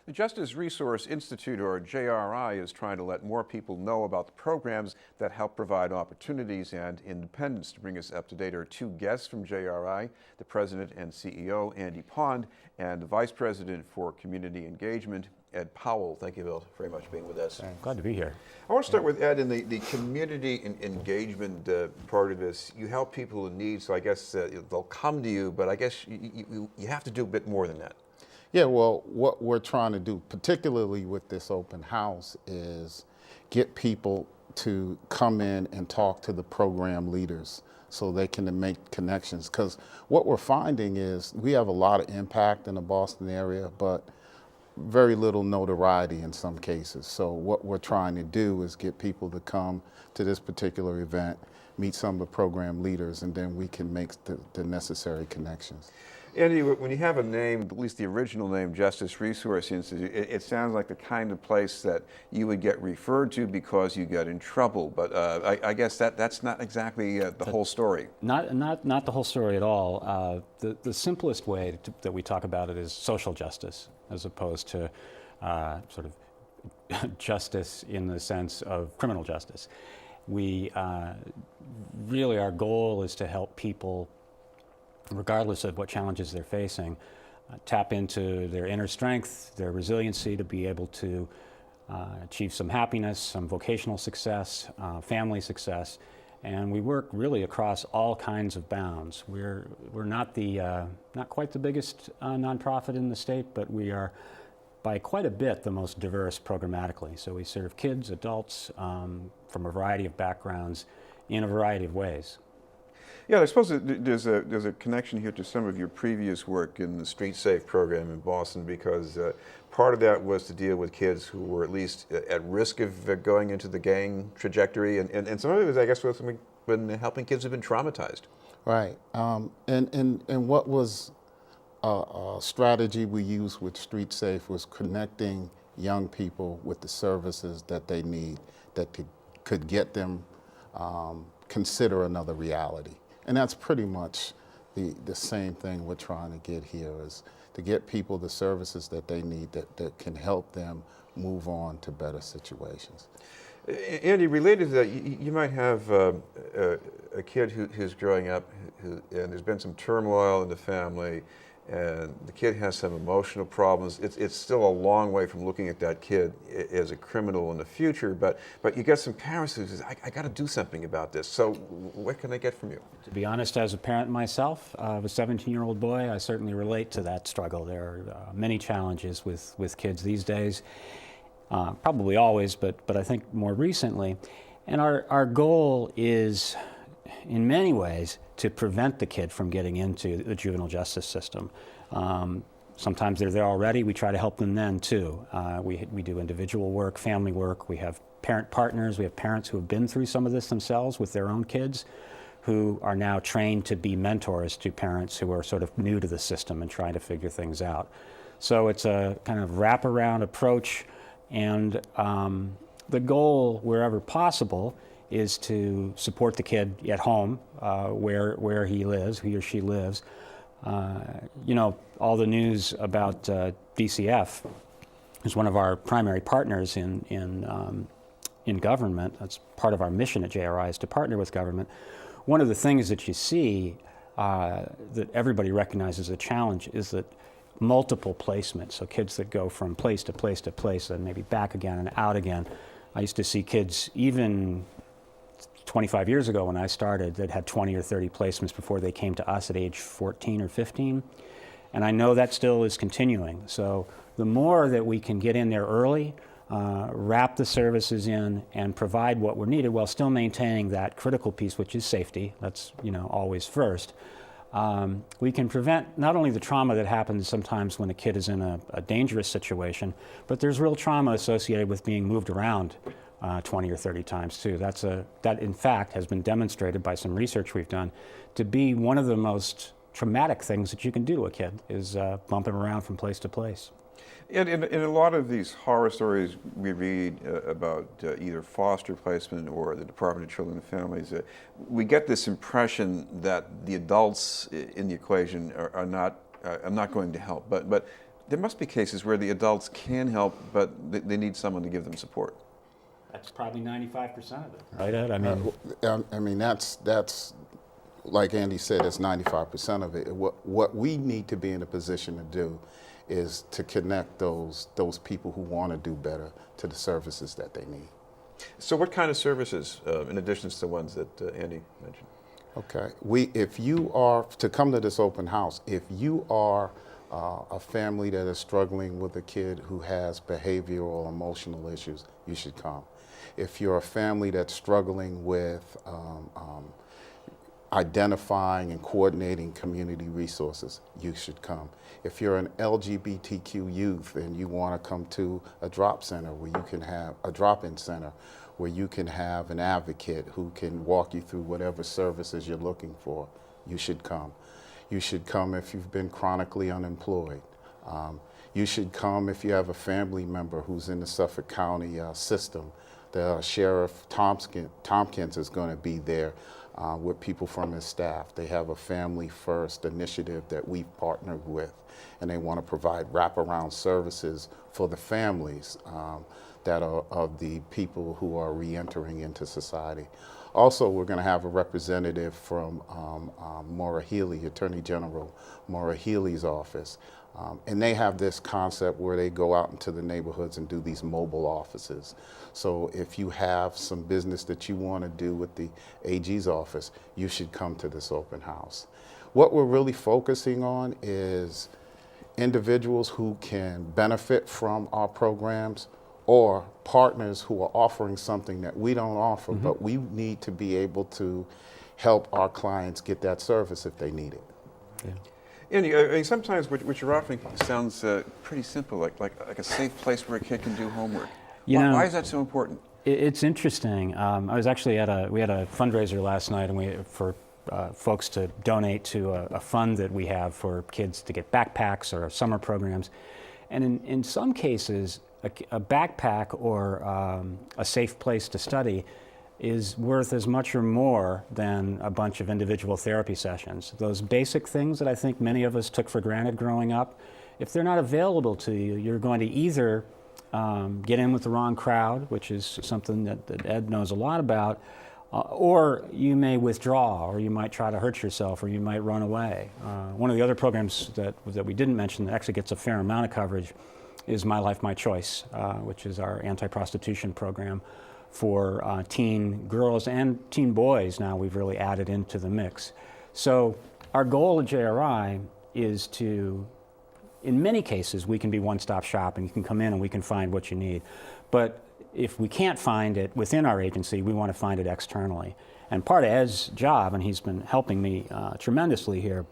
The Justice Resource Institute, or JRI, is trying to let more people know about the programs that help provide opportunities and independence. To bring us up to date are two guests from JRI, the President and CEO, Andy Pond, and the Vice President for Community Engagement, Ed Powell. Thank you both very much for being with us. Glad to be here. I want to start with Ed in the community engagement part of this. You help people in need, so I guess they'll come to you, but I guess you have to do a bit more than that. Yeah, well, what we're trying to do, particularly with this open house, is get people to come in and talk to the program leaders so they can make connections. Because what we're finding is we have a lot of impact in the Boston area, but very little notoriety in some cases. So what we're trying to do is get people to come to this particular event, meet some of the program leaders, and then we can make the necessary connections. Andy, when you have a name, at least the original name, Justice Resource Institute, it sounds like the kind of place that you would get referred to because you got in trouble. But I guess that's not exactly the whole story. Not the whole story at all. The simplest way that we talk about it is social justice, as opposed to sort of justice in the sense of criminal justice. We really, our goal is to help people, regardless of what challenges they're facing, tap into their inner strength, their resiliency to be able to achieve some happiness, some vocational success, family success. And we work really across all kinds of bounds. We're not quite the biggest nonprofit in the state, but we are by quite a bit the most diverse programmatically. So we serve kids, adults from a variety of backgrounds in a variety of ways. Yeah, I suppose there's a connection here to some of your previous work in the Street Safe program in Boston, because part of that was to deal with kids who were at least at risk of going into the gang trajectory, and some of it was, I guess, when helping kids who've been traumatized. Right, and what was a strategy we used with Street Safe was connecting young people with the services that they need that could get them consider another reality. And that's pretty much the same thing we're trying to get here, is to get people the services that they need that can help them move on to better situations. Andy, related to that, you might have a kid who's growing up and there's been some turmoil in the family, and the kid has some emotional problems. It's still a long way from looking at that kid as a criminal in the future, but you get some parents who says, I got to do something about this. So what can I get from you? To be honest, as a parent myself of a 17-year-old boy, I certainly relate to that struggle. There are many challenges with kids these days, probably always, but I think more recently. And our goal is, in many ways, to prevent the kid from getting into the juvenile justice system. Sometimes they're there already. We try to help them then too. We do individual work, family work. We have parent partners. We have parents who have been through some of this themselves with their own kids, who are now trained to be mentors to parents who are sort of new to the system and trying to figure things out. So it's a kind of wraparound approach, and the goal, wherever possible, is to support the kid at home, where he or she lives. All the news about DCF is one of our primary partners in government. That's part of our mission at JRI, is to partner with government. One of the things that you see that everybody recognizes as a challenge is that multiple placements, so kids that go from place to place to place and maybe back again and out again. I used to see kids even 25 years ago when I started that had 20 or 30 placements before they came to us at age 14 or 15. And I know that still is continuing. So the more that we can get in there early, wrap the services in, and provide what we're needed while still maintaining that critical piece, which is safety. That's always first. We can prevent not only the trauma that happens sometimes when a kid is in a dangerous situation, but there's real trauma associated with being moved around 20 or 30 times too. That in fact has been demonstrated by some research we've done to be one of the most traumatic things that you can do to a kid, is bump him around from place to place. In a lot of these horror stories we read about either foster placement or the Department of Children and Families, we get this impression that the adults in the equation are not going to help. But there must be cases where the adults can help, but they need someone to give them support. That's probably 95% of it, right, Ed? I mean, that's like Andy said, it's 95% of it. What we need to be in a position to do is to connect those people who want to do better to the services that they need. So what kind of services, in addition to the ones that Andy mentioned? Okay. If you are to come to this open house, if you are a family that is struggling with a kid who has behavioral or emotional issues, you should come. If you're a family that's struggling with identifying and coordinating community resources, you should come. If you're an LGBTQ youth and you want to come to a drop center where you can have a drop-in center where you can have an advocate who can walk you through whatever services you're looking for, you should come. You should come if you've been chronically unemployed. You should come if you have a family member who's in the Suffolk County system. The Sheriff Tompkins is going to be there with people from his staff. They have a Family First initiative that we've partnered with, and they want to provide wraparound services for the families that are of the people who are reentering into society. Also, we're going to have a representative from Maura Healey, Attorney General Maura Healey's office. And they have this concept where they go out into the neighborhoods and do these mobile offices. So if you have some business that you want to do with the AG's office, you should come to this open house. What we're really focusing on is individuals who can benefit from our programs or partners who are offering something that we don't offer, but we need to be able to help our clients get that service if they need it. yeah. Andy, I mean, sometimes what you're offering sounds pretty simple, like a safe place where a kid can do homework. Why is that so important? It's interesting. I was actually we had a fundraiser last night, and for folks to donate to a fund that we have for kids to get backpacks or summer programs. And in some cases, a backpack or a safe place to study is worth as much or more than a bunch of individual therapy sessions. Those basic things that I think many of us took for granted growing up, if they're not available to you, you're going to either get in with the wrong crowd, which is something that Ed knows a lot about, or you may withdraw, or you might try to hurt yourself, or you might run away. One of the other programs that we didn't mention that actually gets a fair amount of coverage is My Life, My Choice, which is our anti-prostitution program for teen girls and teen boys. Now we've really added into the mix. So our goal at JRI is to, in many cases, we can be one-stop shop and you can come in and we can find what you need. But if we can't find it within our agency, we want to find it externally. And part of Ed's job, and he's been helping me tremendously here,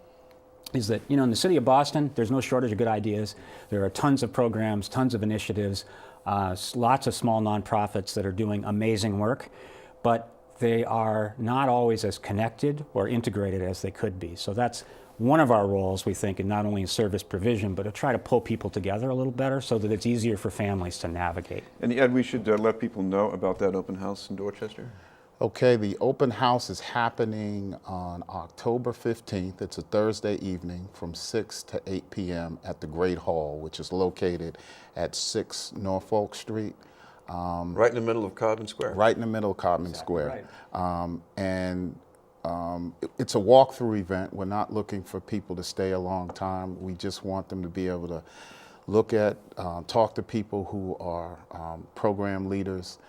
is that, in the city of Boston, there's no shortage of good ideas. There are tons of programs, tons of initiatives, lots of small nonprofits that are doing amazing work, but they are not always as connected or integrated as they could be. So that's one of our roles, we think, in not only in service provision, but to try to pull people together a little better so that it's easier for families to navigate. And Ed, we should let people know about that open house in Dorchester. Okay, the open house is happening on October 15th. It's a Thursday evening from 6 to 8 p.m. at the Great Hall, which is located at 6 Norfolk Street. Right in the middle of Codman Square. Right in the middle of Codman Exactly Square. Right. It's a walkthrough event. We're not looking for people to stay a long time. We just want them to be able to look at, talk to people who are program leaders,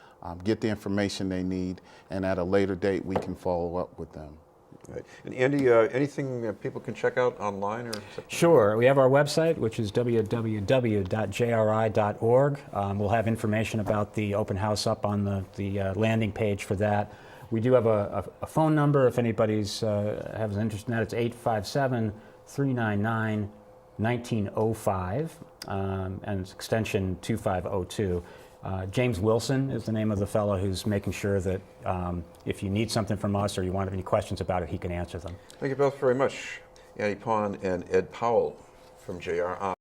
get the information they need, and at a later date we can follow up with them. Right. And Andy, anything that people can check out online? Sure. We have our website, which is www.jri.org. We'll have information about the open house up on the landing page for that. We do have a phone number if anybody's has an interest in that. It's 857-399-1905, and it's extension 2502. James Wilson is the name of the fellow who's making sure that if you need something from us or you want any questions about it, he can answer them. Thank you both very much. Andy Pond and Ed Powell from JRI.